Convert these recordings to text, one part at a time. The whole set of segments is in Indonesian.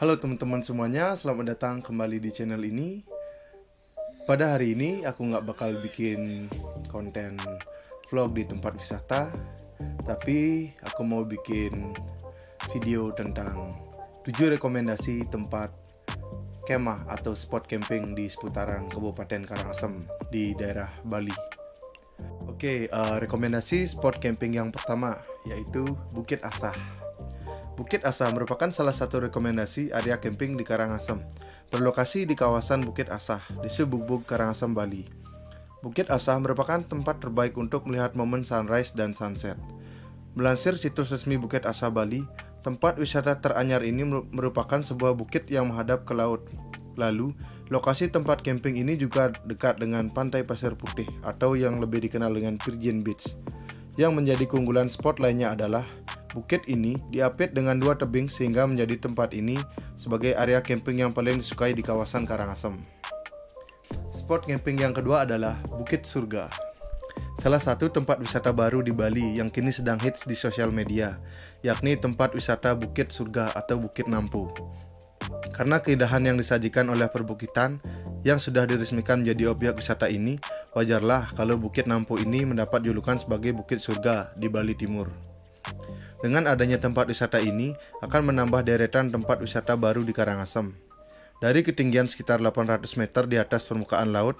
Halo teman-teman semuanya, selamat datang kembali di channel ini. Pada hari ini aku nggak bakal bikin konten vlog di tempat wisata, tapi aku mau bikin video tentang 7 rekomendasi tempat kemah atau spot camping di seputaran Kabupaten Karangasem di daerah Bali. Rekomendasi spot camping yang pertama yaitu Bukit Asah. Bukit Asah merupakan salah satu rekomendasi area camping di Karangasem, berlokasi di kawasan Bukit Asah, Desa Bugbug, Karangasem, Bali. Bukit Asah merupakan tempat terbaik untuk melihat momen sunrise dan sunset. Melansir situs resmi Bukit Asah Bali, tempat wisata teranyar ini merupakan sebuah bukit yang menghadap ke laut. Lalu, lokasi tempat camping ini juga dekat dengan Pantai Pasir Putih atau yang lebih dikenal dengan Virgin Beach. Yang menjadi keunggulan spot lainnya adalah bukit ini diapit dengan 2 tebing sehingga menjadi tempat ini sebagai area camping yang paling disukai di kawasan Karangasem. Spot camping yang kedua adalah Bukit Surga. Salah satu tempat wisata baru di Bali yang kini sedang hits di sosial media, yakni tempat wisata Bukit Surga atau Bukit Nampu. Karena keindahan yang disajikan oleh perbukitan yang sudah diresmikan menjadi objek wisata ini, wajarlah kalau Bukit Nampu ini mendapat julukan sebagai Bukit Surga di Bali Timur. Dengan adanya tempat wisata ini akan menambah deretan tempat wisata baru di Karangasem. Dari ketinggian sekitar 800 meter di atas permukaan laut,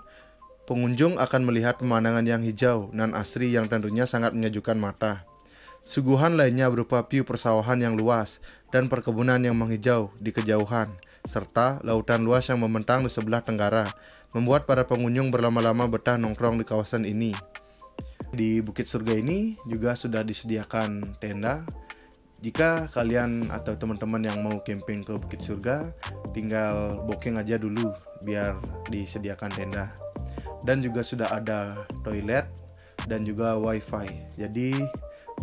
pengunjung akan melihat pemandangan yang hijau dan asri yang tentunya sangat menyejukkan mata. Suguhan lainnya berupa view persawahan yang luas dan perkebunan yang menghijau di kejauhan, serta lautan luas yang membentang di sebelah tenggara, membuat para pengunjung berlama-lama betah nongkrong di kawasan ini. Di Bukit Surga ini juga sudah disediakan tenda. Jika kalian atau teman-teman yang mau camping ke Bukit Surga, tinggal booking aja dulu biar disediakan tenda. Dan juga sudah ada toilet dan juga wifi. Jadi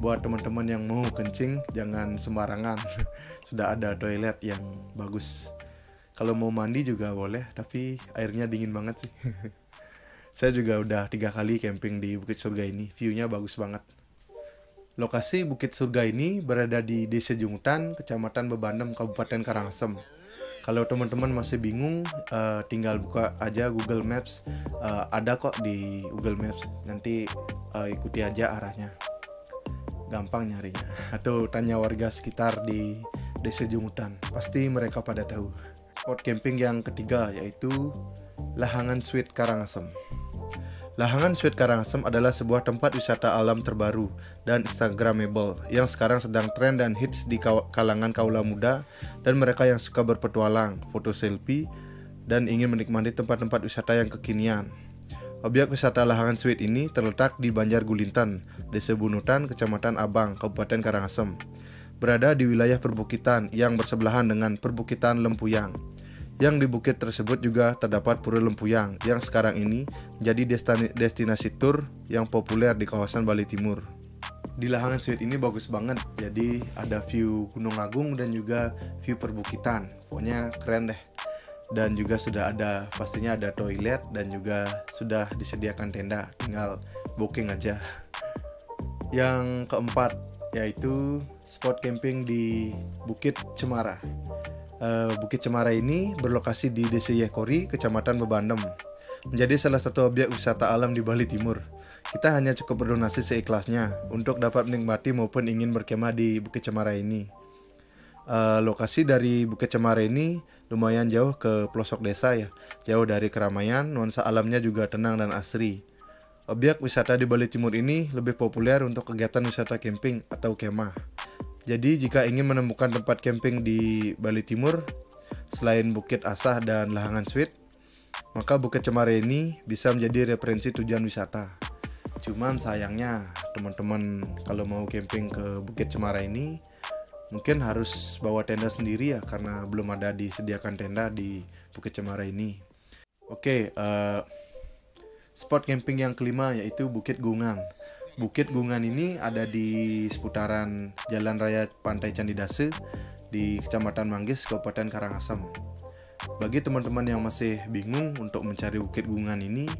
buat teman-teman yang mau kencing jangan sembarangan. Sudah ada toilet yang bagus. Kalau mau mandi juga boleh, tapi airnya dingin banget sih. Saya juga udah 3 kali camping di Bukit Surga ini, view-nya bagus banget. Lokasi Bukit Surga ini berada di Desa Jungutan, Kecamatan Bebandem, Kabupaten Karangasem. Kalau teman-teman masih bingung, tinggal buka aja Google Maps, ada kok di Google Maps. Nanti ikuti aja arahnya, gampang nyarinya. Atau tanya warga sekitar di Desa Jungutan, pasti mereka pada tahu. Spot camping yang ketiga yaitu Lahangan Sweet Karangasem. Lahangan Sweet Karangasem adalah sebuah tempat wisata alam terbaru dan instagramable yang sekarang sedang tren dan hits di kalangan kaula muda dan mereka yang suka berpetualang, foto selfie, dan ingin menikmati tempat-tempat wisata yang kekinian. Objek wisata Lahangan Sweet ini terletak di Banjar Gulintan, Desa Bunutan, Kecamatan Abang, Kabupaten Karangasem. Berada di wilayah perbukitan yang bersebelahan dengan perbukitan Lempuyang. Yang di bukit tersebut juga terdapat Pura Lempuyang yang sekarang ini menjadi destinasi tur yang populer di kawasan Bali Timur. Di Lahangan Sweet ini bagus banget, jadi ada view Gunung Agung dan juga view perbukitan. Pokoknya keren deh. Dan juga sudah ada, pastinya ada toilet dan juga sudah disediakan tenda, tinggal booking aja. Yang keempat yaitu spot camping di Bukit Cemara. Bukit Cemara ini berlokasi di Desa Yekori, Kecamatan Bebandem, menjadi salah satu objek wisata alam di Bali Timur. Kita hanya cukup berdonasi seikhlasnya untuk dapat menikmati maupun ingin berkemah di Bukit Cemara ini. Lokasi dari Bukit Cemara ini lumayan jauh ke pelosok desa ya, jauh dari keramaian, nuansa alamnya juga tenang dan asri. Objek wisata di Bali Timur ini lebih populer untuk kegiatan wisata camping atau kemah. Jadi jika ingin menemukan tempat camping di Bali Timur, selain Bukit Asah dan Lahangan Sweet, maka Bukit Cemara ini bisa menjadi referensi tujuan wisata. Cuman sayangnya teman-teman kalau mau camping ke Bukit Cemara ini mungkin harus bawa tenda sendiri ya, karena belum ada disediakan tenda di Bukit Cemara ini. Spot camping yang kelima yaitu Bukit Gungan. Bukit Gungan ini ada di seputaran Jalan Raya Pantai Candidase di Kecamatan Manggis, Kabupaten Karangasem. Bagi teman-teman yang masih bingung untuk mencari Bukit Gungan ini,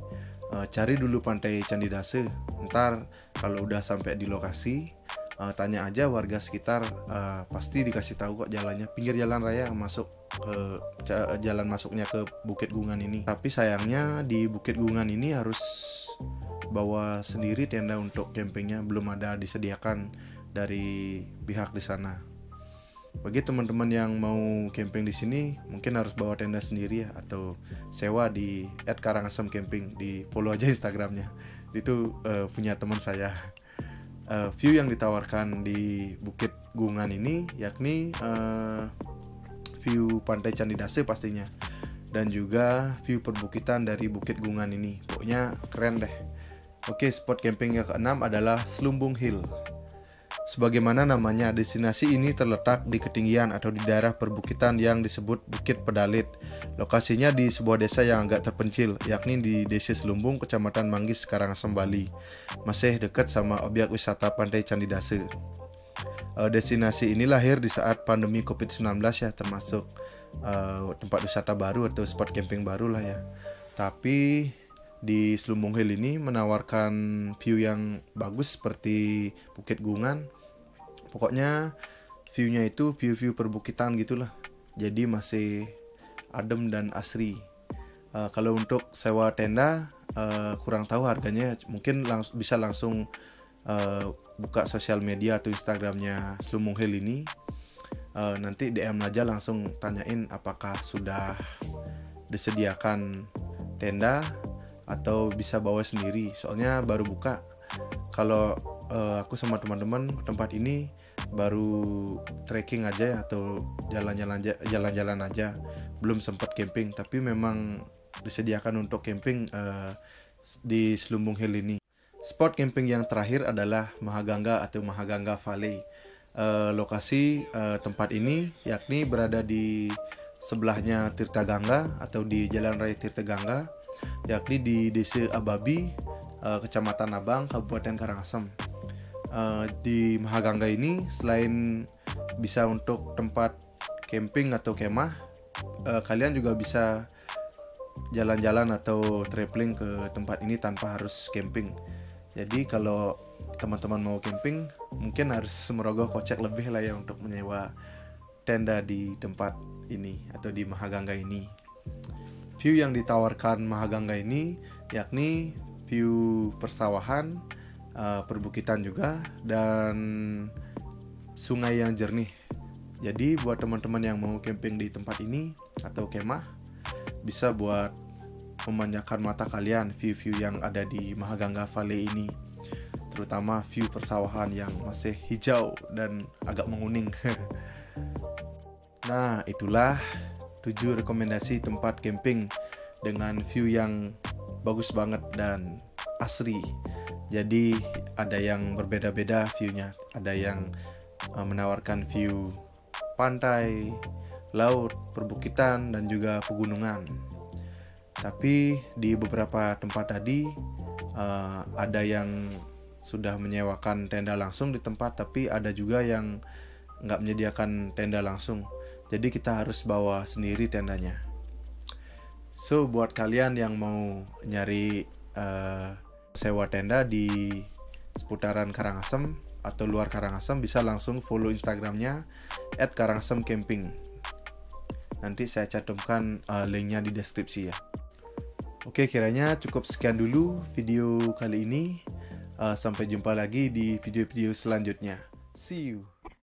cari dulu Pantai Candidase. Ntar kalau udah sampai di lokasi, tanya aja warga sekitar, pasti dikasih tahu kok jalannya, pinggir jalan raya masuk ke jalan masuknya ke Bukit Gungan ini. Tapi sayangnya di Bukit Gungan ini harus bawa sendiri tenda untuk campingnya, belum ada disediakan dari pihak di sana. Bagi teman-teman yang mau camping di sini mungkin harus bawa tenda sendiri ya, atau sewa di @karangasem_camping, di follow aja Instagramnya. Itu punya teman saya. View yang ditawarkan di Bukit Gungan ini yakni view Pantai Candidase pastinya, dan juga view perbukitan dari Bukit Gungan ini. Pokoknya keren deh. Oke, spot camping yang keenam adalah Slumbung Hill. Sebagaimana namanya, destinasi ini terletak di ketinggian atau di daerah perbukitan yang disebut Bukit Pedalit. Lokasinya di sebuah desa yang agak terpencil, yakni di Desa Slumbung, Kecamatan Manggis, Karangasem, Bali. Masih dekat sama objek wisata Pantai Candidase. Destinasi ini lahir di saat pandemi COVID-19 ya, termasuk tempat wisata baru atau spot camping baru lah ya. Tapi di Slumbung Hill ini menawarkan view yang bagus seperti Bukit Gungan. Pokoknya view-nya itu view perbukitan gitulah. Jadi masih adem dan asri. Kalau untuk sewa tenda kurang tahu harganya, mungkin bisa langsung buka sosial media atau Instagramnya Slumbung Hill ini. Nanti DM aja, langsung tanyain apakah sudah disediakan tenda atau bisa bawa sendiri. Soalnya baru buka. Kalau aku sama teman-teman tempat ini baru trekking aja ya, atau jalan-jalan aja, belum sempat camping. Tapi memang disediakan untuk camping di Slumbung Hill ini. Spot camping yang terakhir adalah Mahagangga atau Mahagangga Valley. Lokasi tempat ini yakni berada di sebelahnya Tirta Gangga atau di Jalan Raya Tirta Gangga, yakni di Desa Ababi, Kecamatan Abang, Kabupaten Karangasem. Di Mahagangga ini selain bisa untuk tempat camping atau kemah, kalian juga bisa jalan-jalan atau traveling ke tempat ini tanpa harus camping. Jadi kalau teman-teman mau camping, mungkin harus merogoh kocek lebih lah ya untuk menyewa tenda di tempat ini atau di Mahagangga ini. View yang ditawarkan Mahagangga ini yakni view persawahan, perbukitan juga, dan sungai yang jernih. Jadi buat teman-teman yang mau camping di tempat ini atau kemah, bisa buat memanjakan mata kalian view-view yang ada di Mahagangga Valley ini, terutama view persawahan yang masih hijau dan agak menguning. Nah, itulah 7 rekomendasi tempat camping dengan view yang bagus banget dan asri. Jadi ada yang berbeda-beda view-nya. Ada yang menawarkan view pantai, laut, perbukitan, dan juga pegunungan. Tapi di beberapa tempat tadi ada yang sudah menyewakan tenda langsung di tempat, tapi ada juga yang nggak menyediakan tenda langsung. Jadi kita harus bawa sendiri tendanya. So buat kalian yang mau nyari sewa tenda di seputaran Karangasem atau luar Karangasem, bisa langsung follow Instagramnya @karangasem_camping. Nanti saya cantumkan linknya di deskripsi ya. Oke, kiranya cukup sekian dulu video kali ini. Sampai jumpa lagi di video-video selanjutnya. See you.